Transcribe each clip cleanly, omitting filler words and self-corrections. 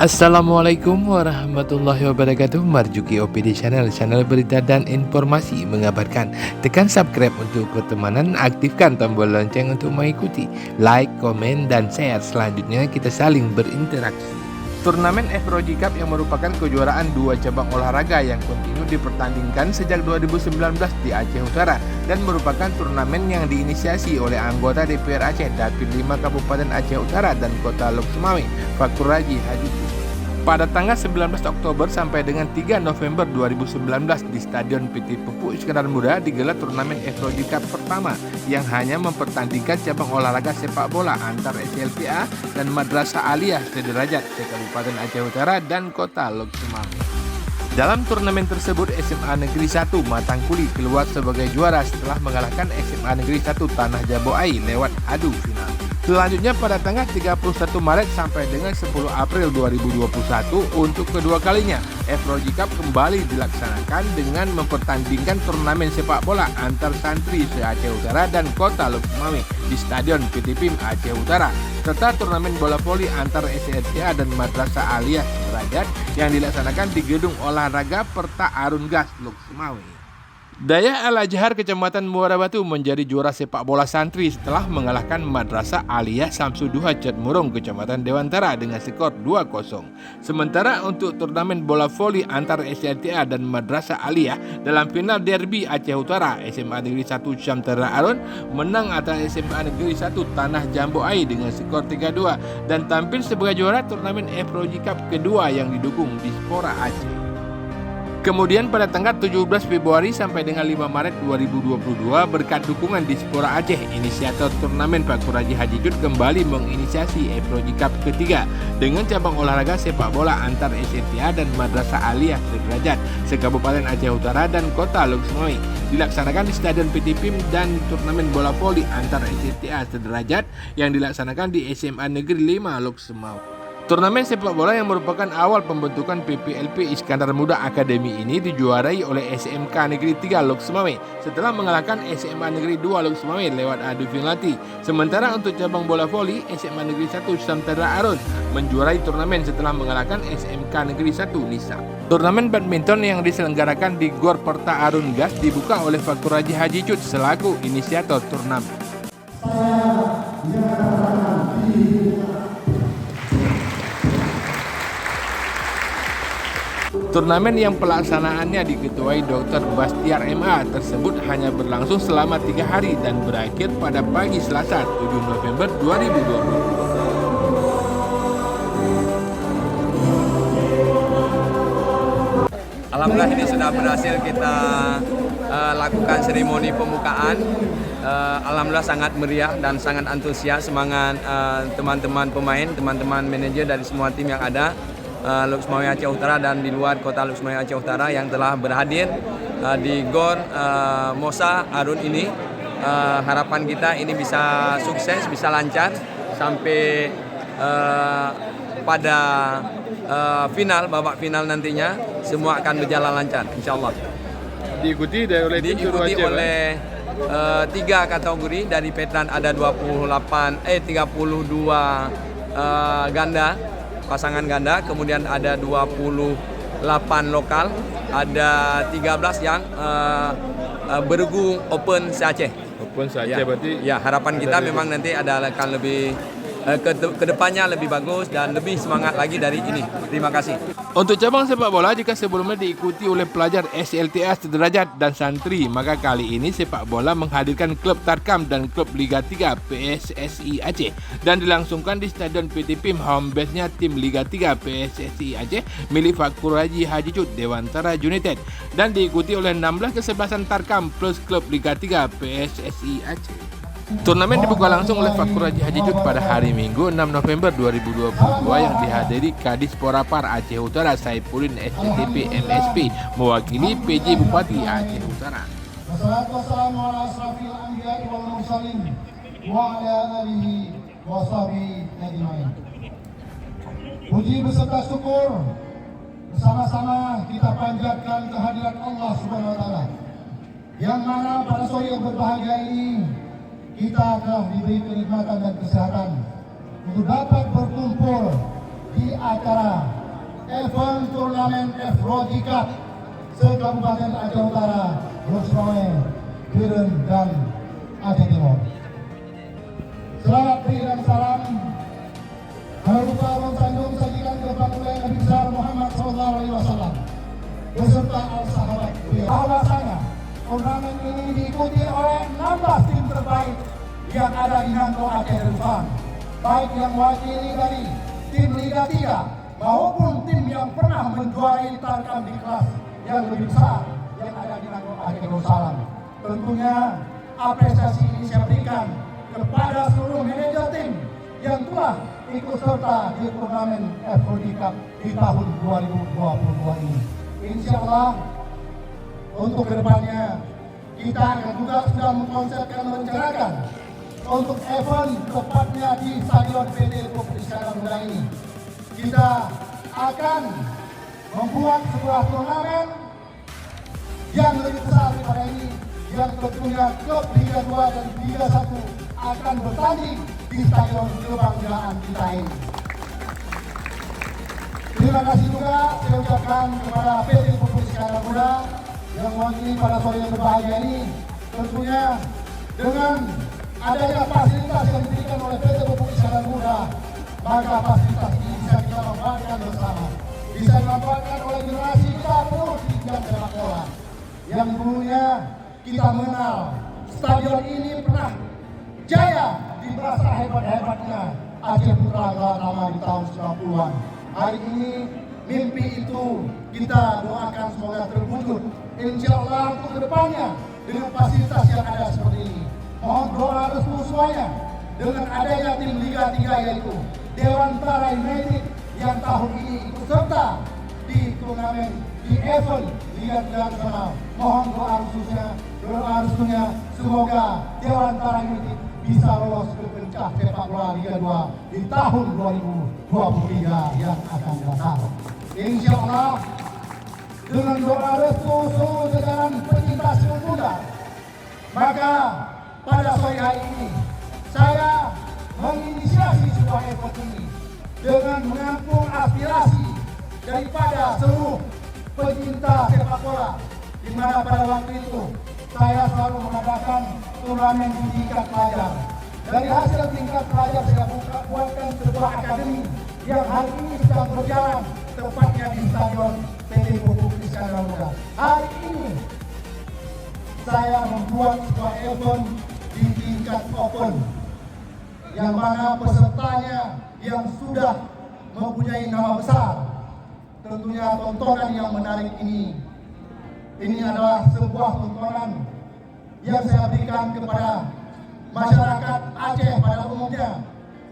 Assalamualaikum warahmatullahi wabarakatuh. Marjuki OPD Channel berita dan informasi mengabarkan. Tekan subscribe untuk pertemanan, aktifkan tombol lonceng untuk mengikuti. Like, komen, dan share. Selanjutnya kita saling berinteraksi. Turnamen F-Roji Cup yang merupakan kejuaraan dua cabang olahraga yang kontinu dipertandingkan sejak 2019 di Aceh Utara dan merupakan turnamen yang diinisiasi oleh anggota DPR Aceh Dapil 5 Kabupaten Aceh Utara dan Kota Lok Sumawe, Fakur Raji Haji. Pada tanggal 19 Oktober sampai dengan 3 November 2019 di Stadion PT Pupuk Iskandar Muda digelar turnamen F-Roji Cup pertama yang hanya mempertandingkan cabang olahraga sepak bola antar SLTA dan Madrasah Aliyah sederajat se-Kabupaten Aceh Utara dan Kota Lok Sumawe. Dalam turnamen tersebut SMA Negeri 1 Matangkuli keluar sebagai juara setelah mengalahkan SMA Negeri 1 Tanah Jaboai lewat adu final. Selanjutnya pada tanggal 31 Maret sampai dengan 10 April 2021 untuk kedua kalinya F-Roji Cup kembali dilaksanakan dengan mempertandingkan turnamen sepak bola antar santri se-Aceh Utara dan Kota Lok Sumawe di Stadion PT PIM Aceh Utara serta turnamen bola voli antar SLTA dan Madrasah Aliyah sederajat yang dilaksanakan di Gedung Olahraga Perta Arun Gas Lok Sumawe. Daya Al-Azhar Kecamatan Muara Batu menjadi juara sepak bola santri setelah mengalahkan Madrasah Aliyah Samsuduha Cetmurung Kecamatan Dewantara dengan skor 2-0. Sementara untuk turnamen bola voli antar SLTA dan Madrasah Aliyah dalam final derby Aceh Utara, SMA Negeri 1 Syamtara Arun menang atas SMA Negeri 1 Tanah Jamboai dengan skor 3-2 dan tampil sebagai juara turnamen F-Roji Cup kedua yang didukung Dispora Aceh. Kemudian pada tanggal 17 Februari sampai dengan 5 Maret 2022 berkat dukungan Dispora Aceh, inisiator turnamen Fakur Raji Haji Jud kembali menginisiasi F-Roji Cup ketiga dengan cabang olahraga sepak bola antar SLTA dan Madrasah Aliyah sederajat se-Kabupaten Aceh Utara dan Kota Lok Sumawe dilaksanakan di Stadion PT PIM dan turnamen bola voli antar SLTA sederajat yang dilaksanakan di SMA Negeri 5 Lok Sumawe. Turnamen sepak bola yang merupakan awal pembentukan PPLP Iskandar Muda Akademi ini dijuarai oleh SMK Negeri 3 Lok Sumawe setelah mengalahkan SMA Negeri 2 Lok Sumawe lewat adu penalti. Sementara untuk cabang bola voli, SMA Negeri 1 Samtara Arun menjuarai turnamen setelah mengalahkan SMK Negeri 1 Nisa. Turnamen badminton yang diselenggarakan di Gor Perta Arun Gas dibuka oleh Fakur Raji Haji Jud selaku inisiator turnamen. Turnamen yang pelaksanaannya diketuai Dr. Bastiar MA tersebut hanya berlangsung selama 3 hari dan berakhir pada pagi Selasa 7 November 2020. Alhamdulillah ini sudah berhasil kita lakukan seremoni pembukaan. Alhamdulillah sangat meriah dan sangat antusias, semangat teman-teman pemain, teman-teman manajer dari semua tim yang ada. Lok Sumawe Aceh Utara dan di luar kota Lok Sumawe Aceh Utara yang telah berhadir di Gor Mosa Arun ini. Harapan kita ini bisa sukses, bisa lancar sampai pada final, babak final nantinya semua akan berjalan lancar, insya Allah. Diikuti oleh 3 kategori. Dari veteran ada 32 ganda, pasangan ganda, kemudian ada 28 lokal, ada 13 yang bergu Open se-Aceh. Open se-Aceh berarti. Ya, harapan kita memang nanti akan lebih kedepannya lebih bagus dan lebih semangat lagi dari ini. Terima kasih. Untuk cabang sepak bola, jika sebelumnya diikuti oleh pelajar SLTA sederajat dan santri, maka kali ini sepak bola menghadirkan klub Tarkam dan klub Liga 3 PSSI Aceh dan dilangsungkan di Stadion PT PIM home base-nya tim Liga 3 PSSI Aceh milik Fakur Raji Haji Jud Dewantara United dan diikuti oleh 16 kesebelasan Tarkam plus klub Liga 3 PSSI Aceh. Turnamen dibuka langsung oleh Fakur Raji Haji Jud pada hari Minggu 6 November 2022 yang dihadiri Kadis Porapar Aceh Utara Saifuddin STTP MSP mewakili PJ Bupati Aceh Utara. Wassalamualaikum warahmatullahi wabarakatuh. Puji beserta syukur bersama-sama kita panjatkan kehadirat Allah Subhanahu wa taala yang mana pada sore yang berbahagia ini kita telah diberi kenikmatan dan kesehatan untuk dapat berkumpul di acara event turnamen FROG Cup se-Kabupaten Aceh Utara, Losnoe, Biren, dan Aceh Timur. Selamat beri dan salam berupa mensanjung sajikan kepada Nabi besar Muhammad SAW beserta al-sahabat beliau. Bahwasanya turnamen ini diikuti oleh 16 tim terbaik yang ada di Nangko Aceh Darussalam, baik yang wakili dari tim Liga 3 maupun tim yang pernah menjuarai tarkam di kelas yang lebih besar yang ada di Nangko Aceh Darussalam. Tentunya apresiasi ini saya berikan kepada seluruh manajer tim yang telah ikut serta di turnamen FROG Cup di tahun 2022 ini. Insya Allah untuk kedepannya kita akan juga sudah mengkonsepkan dan merencanakan untuk event tepatnya di Stadion PT Republik Iskandar Muda ini. Kita akan membuat sebuah turnamen yang lebih besar daripada ini, yang tentunya klub Liga 2 dan Liga 1 akan bertanding di Stadion kebanggaan kita ini. Terima kasih juga saya ucapkan kepada PT Republik Iskandar Muda yang mewakili pada sore yang berbahagia ini. Tentunya dengan adanya fasilitas yang diberikan oleh PT Republik Iskandar Muda, maka fasilitas ini bisa kita manfaatkan bersama, bisa dimanfaatkan oleh generasi kita penerus di bidang sepak bola. Yang dulunya kita mengenal stadion ini pernah jaya di masa hebat-hebatnya Aceh Putra Gelar Nama di tahun 90-an. Hari ini mimpi itu kita doakan semoga terwujud. Insya Allah untuk kedepannya dengan fasilitas yang ada seperti ini. Mohon doa restu semuanya dengan adanya tim Liga 3 yaitu Dewantara United yang tahun ini ikut serta di turnamen di event Liga 3 nasional. Mohon doa restunya semoga Dewantara United bisa lolos ke pencak sepak bola Liga 2 di tahun 2023 yang akan datang. Insya Allah dengan doa restu seluruh jajaran pecinta sepak bola, maka pada sore hari ini saya menginisiasi sebuah event ini dengan menampung aspirasi daripada seluruh pecinta sepak bola, di mana pada waktu itu saya selalu mengadakan turnamen di tingkat pelajar. Dari hasil tingkat pelajar saya buatkan sebuah akademi yang hari ini sedang berjalan tepatnya di Stadion PT Republik Iskandar Muda. Hari ini saya membuat sebuah event di tingkat open yang mana pesertanya yang sudah mempunyai nama besar. Tentunya tontonan yang menarik ini adalah sebuah tontonan yang saya berikan kepada masyarakat Aceh pada umumnya,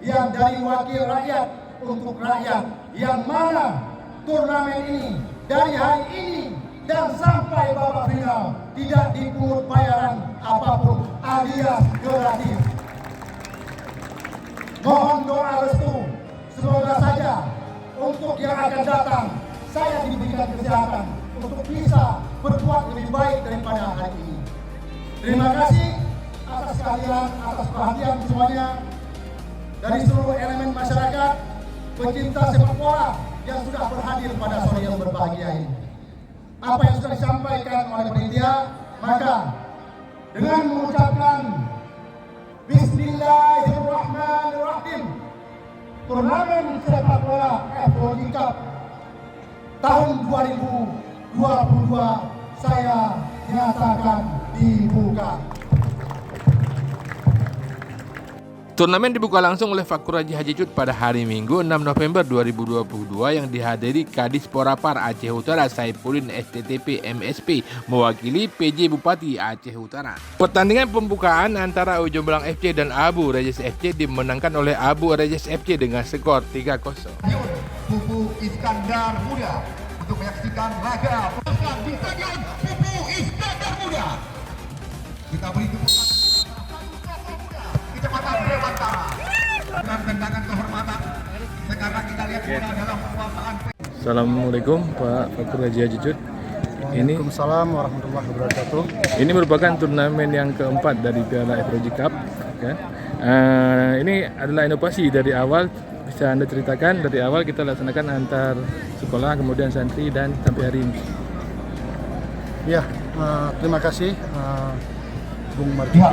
yang dari wakil rakyat untuk rakyat, yang mana turnamen ini dari hari ini dan sampai babak final tidak dipungut bayaran apapun alias gratis. Mohon doa restu, semoga saja untuk yang akan datang saya diberikan kesehatan untuk bisa berbuat lebih baik daripada hari ini. Terima kasih atas kehadiran, atas perhatian semuanya dari seluruh elemen masyarakat, pecinta sepak bola yang sudah berhadir pada sore yang berbahagia ini. Apa yang sudah disampaikan oleh panitia, maka dengan mengucapkan Bismillahirrahmanirrahim, turnamen sepak bola FROG Cup tahun 2022 saya nyatakan dibuka. Turnamen dibuka langsung oleh Fakur Raji Haji Cut pada hari Minggu 6 November 2022 yang dihadiri Kadis Porapar Aceh Utara Saifuddin STTP MSP mewakili PJ Bupati Aceh Utara. Pertandingan pembukaan antara Ujung Belang FC dan Abu Rajas FC dimenangkan oleh Abu Rajas FC dengan skor 3-0. Pupu Iskandar Muda untuk menyaksikan laga di Stadion Pupu Iskandar Muda. Kita beri tepuk Kecamatan Dewantara dengan tendangan kehormatan. Sekarang kita lihat bola dalam penguasaan. Assalamualaikum Pak Fakur Raji Haji Cut. Waalaikumsalam warahmatullahi wabarakatuh. Ini merupakan turnamen yang keempat dari Piala FROG Cup. Kan? Ini adalah inovasi dari awal bisa Anda ceritakan dari awal kita laksanakan antar sekolah, kemudian santri, dan sampai hari ini? Ya, terima kasih Bung Marjuki.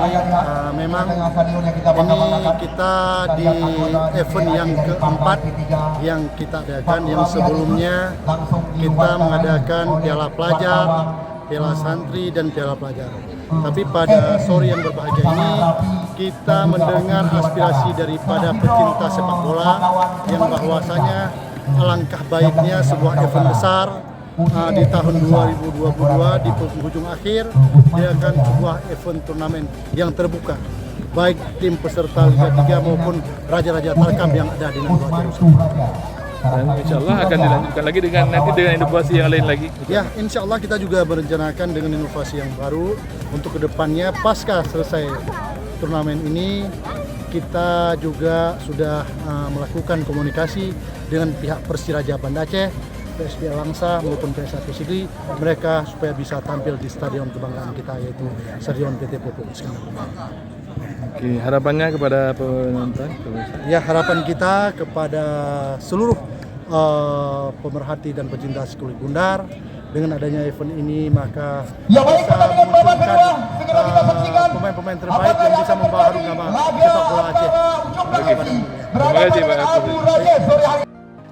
Memang ini kita di event yang keempat yang kita adakan. Yang sebelumnya kita mengadakan piala pelajar, piala santri, dan piala pelajar. Tapi pada sore yang berbahagia ini kita mendengar aspirasi daripada pecinta sepak bola yang bahwasanya alangkah baiknya sebuah event besar di tahun 2022 di penghujung akhir diadakan sebuah event turnamen yang terbuka, baik tim peserta Liga 3 maupun raja-raja Tarkam yang ada di Nanggala Jerusalem. Dan insya Allah akan dilanjutkan lagi dengan inovasi yang lain lagi. Ya, insya Allah kita juga merencanakan dengan inovasi yang baru untuk kedepannya pasca selesai turnamen ini. Kita juga sudah melakukan komunikasi dengan pihak Persiraja Banda Aceh, PSBA Langsa maupun PSAP Sigli, mereka supaya bisa tampil di stadion kebanggaan kita, yaitu Stadion PT Pupuk Iskandar Muda. Oke, harapannya kepada penonton? Ya, harapan kita kepada seluruh pemerhati dan pecinta sekolah Gundar, dengan adanya event ini maka bisa memunculkan pemain-pemain terbaik yang bisa membawa harum nama sepak bola Aceh. Terima kasih Pak.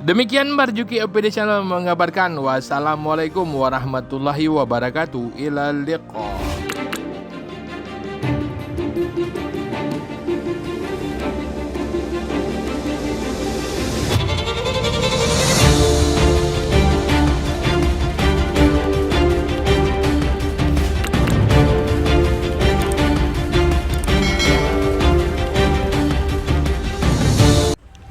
Demikian Marjuki OPD Channel mengabarkan. Wassalamualaikum warahmatullahi wabarakatuh. Ilal liqa.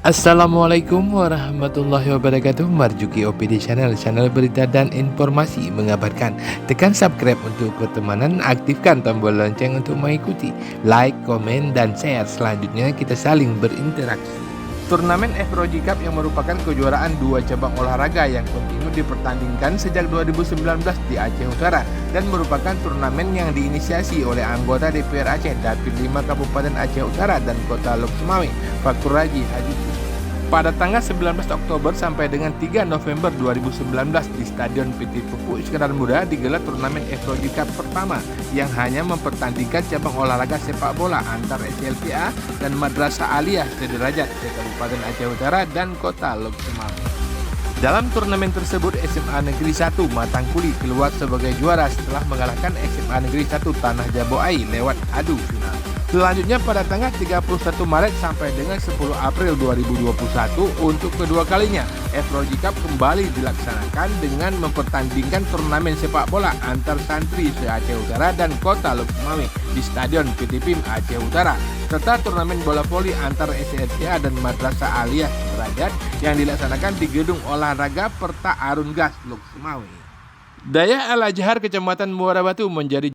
Assalamualaikum warahmatullahi wabarakatuh. Marjuki OPD Channel, channel berita dan informasi mengabarkan. Tekan subscribe untuk pertemanan, aktifkan tombol lonceng untuk mengikuti. Like, komen, dan share. Selanjutnya kita saling berinteraksi. Turnamen FROJ Cup yang merupakan kejuaraan dua cabang olahraga yang kontinu dipertandingkan sejak 2019 di Aceh Utara dan merupakan turnamen yang diinisiasi oleh anggota DPR Aceh, Dapil 5 Kabupaten Aceh Utara dan Kota Lok Sumawe, Fakur Raji Haji. Pada tanggal 19 Oktober sampai dengan 3 November 2019 di Stadion PT Pupuk Iskandar Muda digelar turnamen FROJ Cup pertama yang hanya mempertandingkan cabang olahraga sepak bola antar SLPA dan Madrasah Aliyah sederajat di Kabupaten Aceh Utara dan Kota Lok Sumawe. Dalam turnamen tersebut SMA Negeri 1 Matangkuli keluar sebagai juara setelah mengalahkan SMA Negeri 1 Tanah Jaboai lewat adu final. Selanjutnya pada tanggal 31 Maret sampai dengan 10 April 2021 untuk kedua kalinya FROJ Cup kembali dilaksanakan dengan mempertandingkan turnamen sepak bola antar santri se-Aceh Utara dan Kota Lok Sumawe di Stadion PT PIM Aceh Utara serta turnamen bola voli antar SLCA dan Madrasah Aliyah Derajat yang dilaksanakan di Gedung Olahraga Perta Arun Gas Lok Sumawe. Daya Al Ajhar Kecamatan Muara Batu menjadi